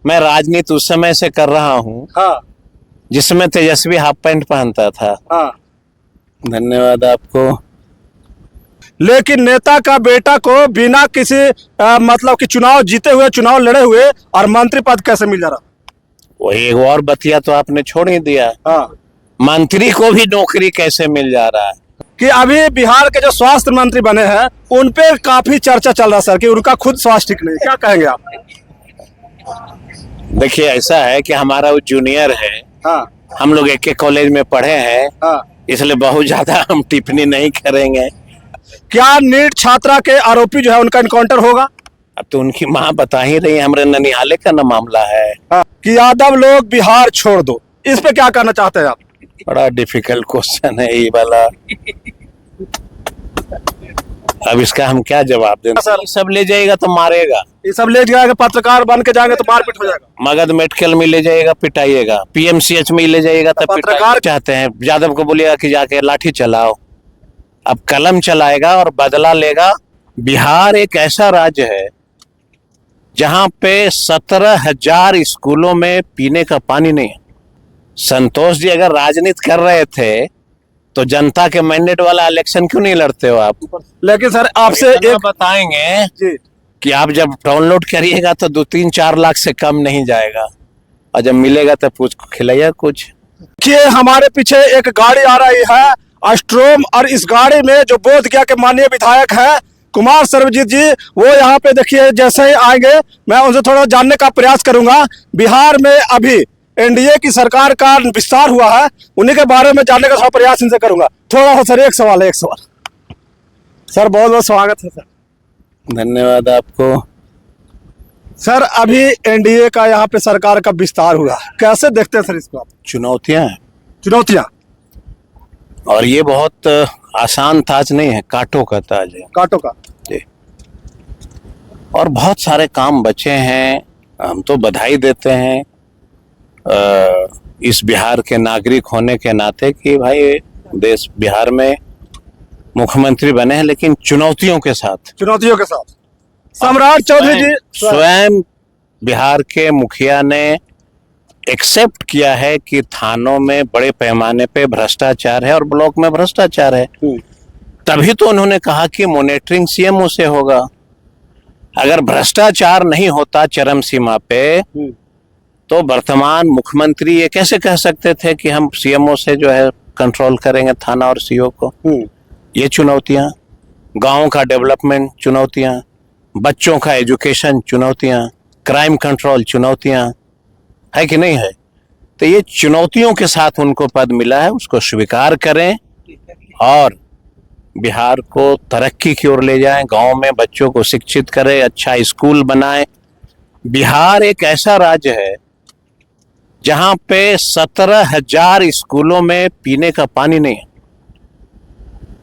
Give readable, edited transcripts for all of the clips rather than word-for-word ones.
मैं राजनीति उस समय से कर रहा हूँ हाँ जिसमें तेजस्वी हाफ पैंट पहनता था। हाँ। धन्यवाद आपको। लेकिन नेता का बेटा को बिना किसी मतलब कि चुनाव जीते हुए, चुनाव लड़े हुए और मंत्री पद कैसे मिल जा रहा? वही एक और बतिया तो आपने छोड़ ही दिया। हाँ। मंत्री को भी नौकरी कैसे मिल जा रहा है? कि अभी बिहार के जो स्वास्थ्य मंत्री बने हैं उन पे काफी चर्चा चल रहा है सर, कि उनका खुद स्वास्थ्य ठीक नहीं, क्या कहेंगे आप? देखिए, ऐसा है कि हमारा वो जूनियर है। हाँ हम लोग एक एक कॉलेज में पढ़े हैं, हाँ। इसलिए बहुत ज्यादा हम टिप्पणी नहीं करेंगे। क्या नीट छात्रा के आरोपी जो है उनका इनकाउंटर होगा? अब तो उनकी माँ बता ही रही है, हमारे ननिहाले का ना मामला है। हाँ। कि यादव लोग बिहार छोड़ दो, इस पे क्या कहना चाहते हैं आप? बड़ा डिफिकल्ट क्वेश्चन है ये वाला। अब इसका हम क्या जवाब दें? सर सब ले जाएगा तो मारेगा, ये सब ले जाएगा, पत्रकार बन के जाएंगे तो मारपीट हो जाएगा। मगध मेडिकल में ले जाएगा पिटाइएगा, पीएमसीएच में ले जाएगा तो पत्रकार चाहते हैं यादव को बोलिएगा कि जाके लाठी चलाओ। अब कलम चलाएगा और बदला लेगा। बिहार एक ऐसा राज्य है जहां पे 17,000 स्कूलों में पीने का पानी नहीं है। संतोष जी, अगर राजनीति कर रहे थे तो जनता के मैंडेट वाला इलेक्शन क्यों नहीं लड़ते हो आप? लेकिन सर आपसे एक बताएंगे जी कि आप जब डाउनलोड करिएगा तो 2-3-4 लाख से कम नहीं जाएगा, और जब मिलेगा तो पूछ खिलाइए कुछ। देखिए, हमारे पीछे एक गाड़ी आ रही है अस्ट्रोम, और इस गाड़ी में जो बोधगया के माननीय विधायक है कुमार सर्वजीत जी, वो यहाँ पे देखिए जैसे ही आएंगे मैं उनसे थोड़ा जानने का प्रयास करूंगा। बिहार में अभी एनडीए की सरकार का विस्तार हुआ है, उन्हीं के बारे में जानने का थोड़ा प्रयास इनसे करूंगा। थोड़ा सा सर एक सवाल सर, बहुत बहुत स्वागत है सर। धन्यवाद आपको। सर अभी एनडीए का यहाँ पे सरकार का विस्तार हुआ, कैसे देखते हैं सर इसको आप? चुनौतियां हैं, चुनौतियां, और ये बहुत आसान ताज नहीं है, कांटों का ताज है। कांटों का जी। और बहुत सारे काम बचे हैं। हम तो बधाई देते हैं इस बिहार के नागरिक होने के नाते कि भाई देश बिहार में मुख्यमंत्री बने हैं, लेकिन चुनौतियों के साथ। चुनौतियों के साथ। सम्राट चौधरी जी स्वयं बिहार के मुखिया ने एक्सेप्ट किया है कि थानों में बड़े पैमाने पे भ्रष्टाचार है और ब्लॉक में भ्रष्टाचार है। तभी तो उन्होंने कहा कि मॉनिटरिंग सीएमओ से होगा। अगर भ्रष्टाचार नहीं होता चरम सीमा पे तो वर्तमान मुख्यमंत्री ये कैसे कह सकते थे कि हम सीएमओ से जो है कंट्रोल करेंगे थाना और सीओ को? ये चुनौतियां, गांव का डेवलपमेंट चुनौतियां, बच्चों का एजुकेशन चुनौतियां, क्राइम कंट्रोल चुनौतियां, है कि नहीं है? तो ये चुनौतियों के साथ उनको पद मिला है, उसको स्वीकार करें और बिहार को तरक्की की ओर ले जाएं, गांव में बच्चों को शिक्षित करें, अच्छा स्कूल बनाएं। बिहार एक ऐसा राज्य है जहां पे 17,000 स्कूलों में पीने का पानी नहीं है।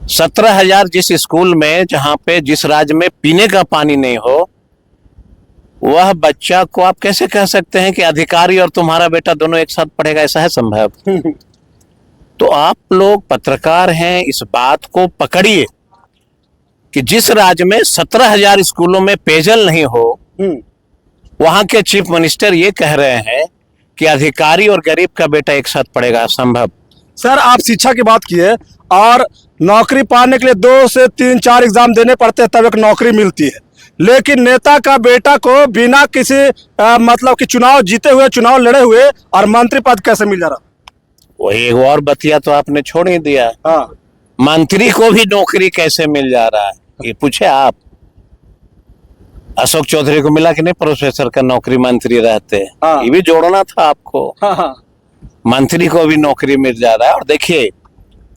17,000 जिस स्कूल में, जहां पे जिस राज्य में पीने का पानी नहीं हो, वह बच्चा को आप कैसे कह सकते हैं कि अधिकारी और तुम्हारा बेटा दोनों एक साथ पढ़ेगा? ऐसा है संभव? तो आप लोग पत्रकार हैं, इस बात को पकड़िए कि जिस राज्य में 17,000 स्कूलों में पेयजल नहीं हो, वहां के चीफ मिनिस्टर ये कह रहे हैं कि अधिकारी और गरीब का बेटा एक साथ पढ़ेगा। संभव? सर आप शिक्षा की बात किए, और नौकरी पाने के लिए 2 से 3-4 एग्जाम देने पड़ते हैं तब एक नौकरी मिलती है, लेकिन नेता का बेटा को बिना किसी मतलब कि चुनाव जीते हुए, चुनाव लड़े हुए और मंत्री पद कैसे मिल जा रहा? वही एक और बतिया तो आपने छोड़ ही दिया। हाँ। मंत्री को भी नौकरी कैसे मिल जा रहा है, ये पूछे आप। अशोक चौधरी को मिला कि नहीं प्रोफेसर का नौकरी, मंत्री रहते? हाँ। ये भी जोड़ना था आपको। हाँ। मंत्री को भी नौकरी मिल जा रहा है। और देखिए,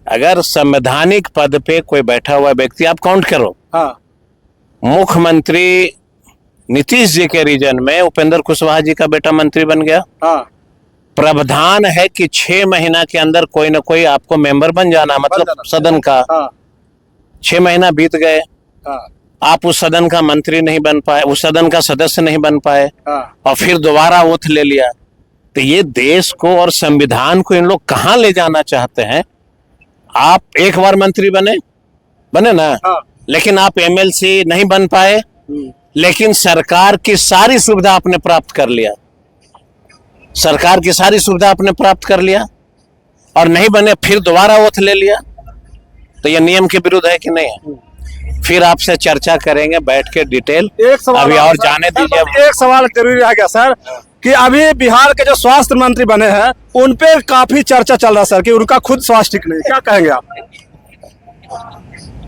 अगर संवैधानिक पद पे कोई बैठा हुआ व्यक्ति, आप काउंट करो, हाँ। मुख्यमंत्री नीतीश जी के रीजन में उपेंद्र कुशवाहा जी का बेटा मंत्री बन गया। हाँ। प्रावधान है कि 6 महीना के अंदर कोई ना कोई आपको मेंबर बन जाना, मतलब सदन का। हाँ। 6 महीना बीत गए, हाँ। आप उस सदन का मंत्री नहीं बन पाए, उस सदन का सदस्य नहीं बन पाए, हाँ। और फिर दोबारा ओथ ले लिया। तो ये देश को और संविधान को इन लोग कहाँ ले जाना चाहते हैं? आप एक बार मंत्री बने ना, हाँ। लेकिन आप एमएलसी नहीं बन पाए, लेकिन सरकार की सारी सुविधा आपने प्राप्त कर लिया। सरकार की सारी सुविधा आपने प्राप्त कर लिया और नहीं बने फिर दोबारा ओथ ले लिया, तो ये नियम के विरुद्ध है कि नहीं है? फिर आपसे चर्चा करेंगे बैठ के डिटेल। एक सवाल अभी और और सर, जाने सर, दीजिए। एक सवाल जरूरी रह गया सर कि अभी बिहार के जो स्वास्थ्य मंत्री बने हैं उन पे काफी चर्चा चल रहा है सर कि उनका खुद स्वास्थ्य ठीक नहीं, क्या कहेंगे आप?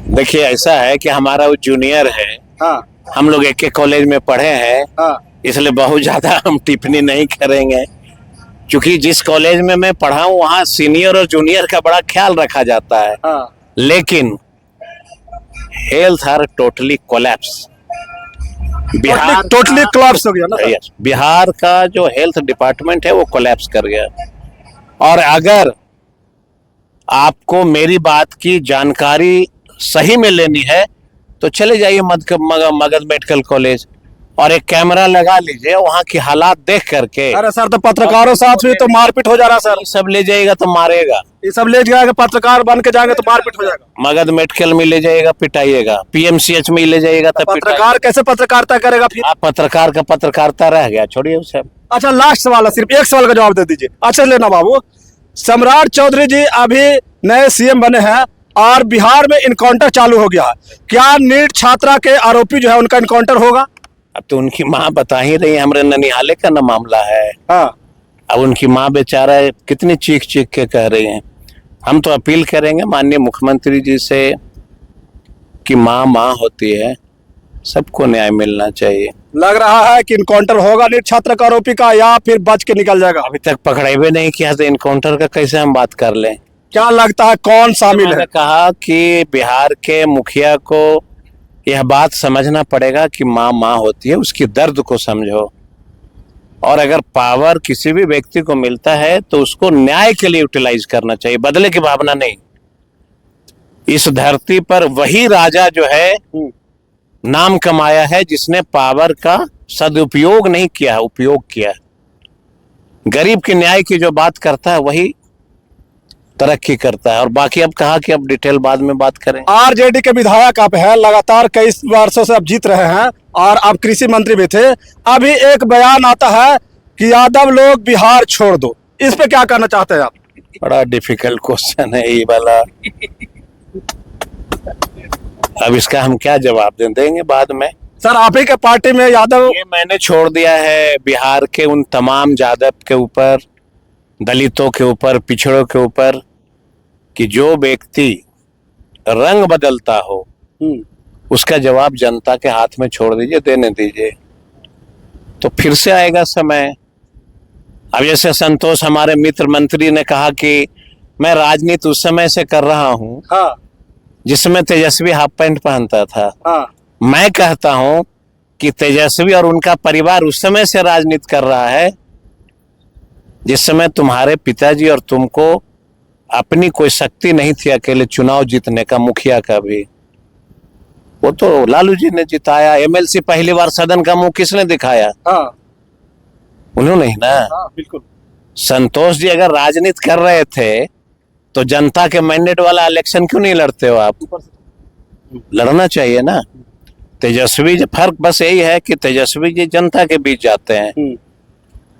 देखिए ऐसा है कि हमारा वो जूनियर है, हाँ हम लोग एक कॉलेज में पढ़े हैं, हाँ इसलिए बहुत ज्यादा हम टिप्पणी नहीं करेंगे। क्योंकि जिस कॉलेज में मैं पढ़ा हूँ वहाँ सीनियर और जूनियर का बड़ा ख्याल रखा जाता है, हाँ लेकिन health are totally collapse. Totally collapse हो गया ना सर? यस, बिहार का जो हेल्थ डिपार्टमेंट है वो कोलैप्स कर गया। और अगर आपको मेरी बात की जानकारी सही में लेनी है तो चले जाइए मगध मेडिकल कॉलेज और एक कैमरा लगा लीजिए, वहाँ की हालात देख करके। अरे सर तो पत्रकारों साथ भी तो मारपीट हो जा रहा है सर, ये सब ले जाइएगा तो मारेगा, ये सब ले जाएगा पत्रकार बन के जाएंगे तो मारपीट हो जाएगा। मगध मेडिकल में ले जाइएगा पिटाइएगा, पीएमसीएच में ले जाइएगा तो पत्रकार कैसे पत्रकारिता करेगा फिर? आप पत्रकार का पत्रकारिता रह गया, छोड़िए उसे। अच्छा लास्ट सवाल है, सिर्फ एक सवाल का जवाब दे दीजिए। अच्छा लेना बाबू, सम्राट चौधरी जी अभी नए सीएम बने हैं और बिहार में इनकाउंटर चालू हो गया है, क्या नीट छात्रा के आरोपी जो है उनका इनकाउंटर होगा? अब तो उनकी माँ बता ही रही है, हमारे ननिहाले का ना मामला है। हाँ अब उनकी माँ बेचारा कितनी चीख चीख के कह रही हैं। हम तो अपील करेंगे माननीय मुख्यमंत्री जी से कि माँ माँ होती है, सबको न्याय मिलना चाहिए। लग रहा है कि इनकाउंटर होगा नीट छात्र का आरोपी का, या फिर बच के निकल जाएगा? अभी तक पकड़ेबे नहीं किया तो इनकाउंटर का कैसे हम बात कर लें? क्या लगता है कौन शामिल मैंने है? कहा कि बिहार के मुखिया को यह बात समझना पड़ेगा कि माँ माँ होती है, उसकी दर्द को समझो। और अगर पावर किसी भी व्यक्ति को मिलता है तो उसको न्याय के लिए यूटिलाइज करना चाहिए, बदले की भावना नहीं। इस धरती पर वही राजा जो है नाम कमाया है जिसने पावर का सदुपयोग नहीं किया, उपयोग किया। गरीब के न्याय की जो बात करता है वही तरक्की करता है। और बाकी अब कहा कि अब डिटेल बाद में बात करें। आरजेडी के विधायक आप हैं, लगातार कई वर्षों से आप जीत रहे हैं और आप कृषि मंत्री भी थे। अभी एक बयान आता है कि यादव लोग बिहार छोड़ दो, इस पे क्या कहना चाहते हैं आप? बड़ा डिफिकल्ट क्वेश्चन है ये वाला। अब इसका हम क्या जवाब देंगे बाद में। सर आप ही के पार्टी में यादव, ये मैंने छोड़ दिया है बिहार के उन तमाम यादव के ऊपर, दलितों के ऊपर, पिछड़ों के ऊपर, कि जो व्यक्ति रंग बदलता हो उसका जवाब जनता के हाथ में छोड़ दीजिए, देने दीजिए, तो फिर से आएगा समय। अब जैसे संतोष हमारे मित्र मंत्री ने कहा कि मैं राजनीति उस समय से कर रहा हूं हाँ जिसमें तेजस्वी हाफ पैंट पहनता था। हाँ मैं कहता हूं कि तेजस्वी और उनका परिवार उस समय से राजनीति कर रहा है जिस समय तुम्हारे पिताजी और तुमको अपनी कोई शक्ति नहीं थी अकेले चुनाव जीतने का, मुखिया का भी। वो तो लालू जी ने जिताया। एमएलसी पहली बार सदन का मुंह किसने दिखाया? हाँ उन्होंने ही ना। हाँ बिल्कुल। संतोष जी अगर राजनीति कर रहे थे तो जनता के मैंडेट वाला इलेक्शन क्यों नहीं लड़ते हो आप? लड़ना चाहिए ना। तेजस्वी जी, फर्क बस यही है कि तेजस्वी जी जनता के बीच जाते हैं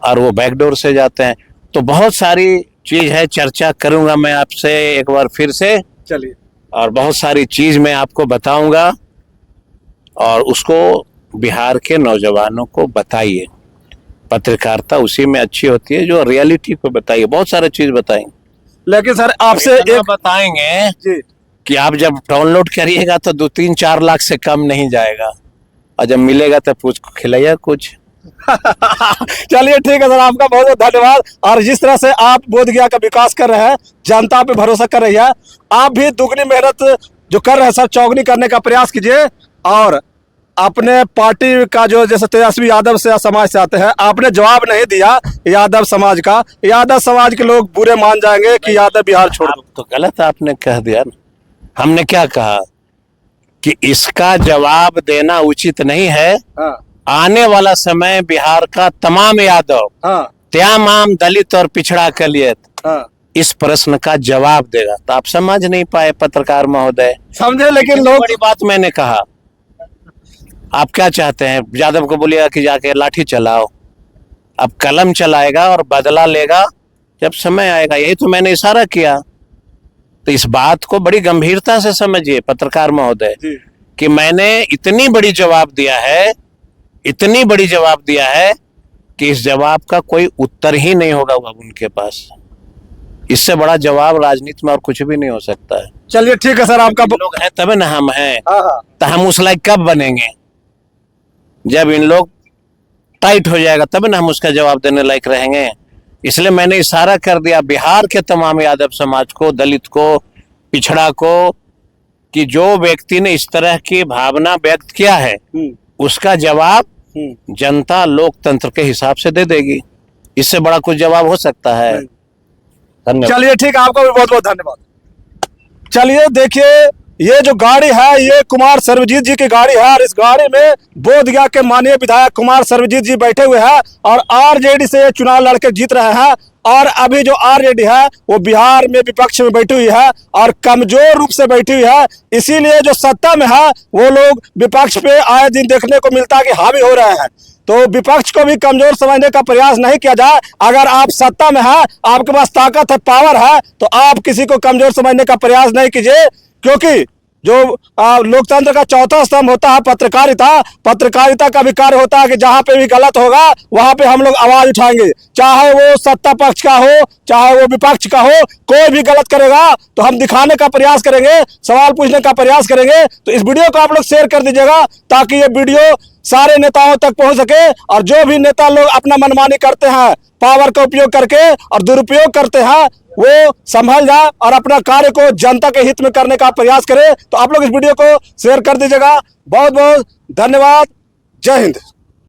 और वो बैकडोर से जाते हैं। तो बहुत सारी चीज है, चर्चा करूंगा मैं आपसे एक बार फिर से, चलिए, और बहुत सारी चीज मैं आपको बताऊंगा और उसको बिहार के नौजवानों को बताइए। पत्रकारिता उसी में अच्छी होती है जो रियलिटी को बताइए। बहुत सारी चीज बताएंगे, लेकिन सर आपसे एक बताएंगे जी कि आप जब डाउनलोड करिएगा तो 2-3-4 लाख से कम नहीं जाएगा, और जब मिलेगा तो पूछ खिलाइए कुछ। चलिए ठीक है सर, आपका बहुत बहुत धन्यवाद। और जिस तरह से आप बोधगया का विकास कर रहे हैं, जनता पे भरोसा कर रही है, आप भी दुगनी मेहनत जो कर रहे हैं सर, चौगुनी करने का प्रयास कीजिए। और अपने पार्टी का जो जैसे तेजस्वी यादव से समाज से आते हैं, आपने जवाब नहीं दिया यादव समाज का, यादव समाज के लोग बुरे मान जाएंगे कि यादव बिहार छोड़ दो। तो गलत आपने कह दिया ना। हमने क्या कहा कि इसका जवाब देना उचित नहीं है। हाँ आने वाला समय बिहार का तमाम यादव, हाँ तमाम दलित और पिछड़ा कलियत हाँ इस प्रश्न का जवाब देगा। तो आप समझ नहीं पाए पत्रकार महोदय, समझे, लेकिन लोग बड़ी बात मैंने कहा। आप क्या चाहते हैं? यादव को बोलिएगा कि जाके लाठी चलाओ, अब कलम चलाएगा और बदला लेगा जब समय आएगा। यही तो मैंने इशारा किया। तो इस बात को बड़ी गंभीरता से समझिए पत्रकार महोदय कि मैंने इतनी बड़ी जवाब दिया है, इतनी बड़ी जवाब दिया है कि इस जवाब का कोई उत्तर ही नहीं होगा अब उनके पास। इससे बड़ा जवाब राजनीति में और कुछ भी नहीं हो सकता है। चलिए ठीक है सर, आपका लोग हैं तब ना हम हैं। हाँ। तो हम उस लायक कब बनेंगे? जब इन लोग टाइट हो जाएगा तब ना हम उसका जवाब देने लायक रहेंगे। इसलिए मैंने इशारा कर दिया बिहार के तमाम यादव समाज को, दलित को, पिछड़ा को, कि जो व्यक्ति ने इस तरह की भावना व्यक्त किया है उसका जवाब जनता लोकतंत्र के हिसाब से दे देगी। इससे बड़ा कुछ जवाब हो सकता है? धन्यवाद। चलिए ठीक है, आपका भी बहुत बहुत धन्यवाद। चलिए देखिए, ये जो गाड़ी है ये कुमार सर्वजीत जी की गाड़ी है और इस गाड़ी में बोधगया के माननीय विधायक कुमार सर्वजीत जी बैठे हुए हैं और आरजेडी से ये चुनाव लड़के जीत रहे हैं। और अभी जो आरजेडी है वो बिहार में विपक्ष में बैठी हुई है और कमजोर रूप से बैठी हुई है। इसीलिए जो सत्ता में है वो लोग विपक्ष पे आए दिन देखने को मिलता है कि हावी हो रहे हैं। तो विपक्ष को भी कमजोर समझने का प्रयास नहीं किया जाए। अगर आप सत्ता में है, आपके पास ताकत है, पावर है, तो आप किसी को कमजोर समझने का प्रयास नहीं कीजिए, क्योंकि जो लोकतंत्र का चौथा स्तंभ होता है पत्रकारिता, पत्रकारिता का भी कार्य होता है कि जहां पे भी गलत होगा वहां पे हम लोग आवाज उठाएंगे, चाहे वो सत्ता पक्ष का हो चाहे वो विपक्ष का हो। कोई भी गलत करेगा तो हम दिखाने का प्रयास करेंगे, सवाल पूछने का प्रयास करेंगे। तो इस वीडियो को आप लोग शेयर कर दीजिएगा ताकि ये वीडियो सारे नेताओं तक पहुंच सके और जो भी नेता लोग अपना मनमानी करते हैं, पावर का उपयोग करके और दुरुपयोग करते हैं, वो संभल जाए और अपना कार्य को जनता के हित में करने का प्रयास करें। तो आप लोग इस वीडियो को शेयर कर दीजिएगा। बहुत बहुत धन्यवाद। जय हिंद।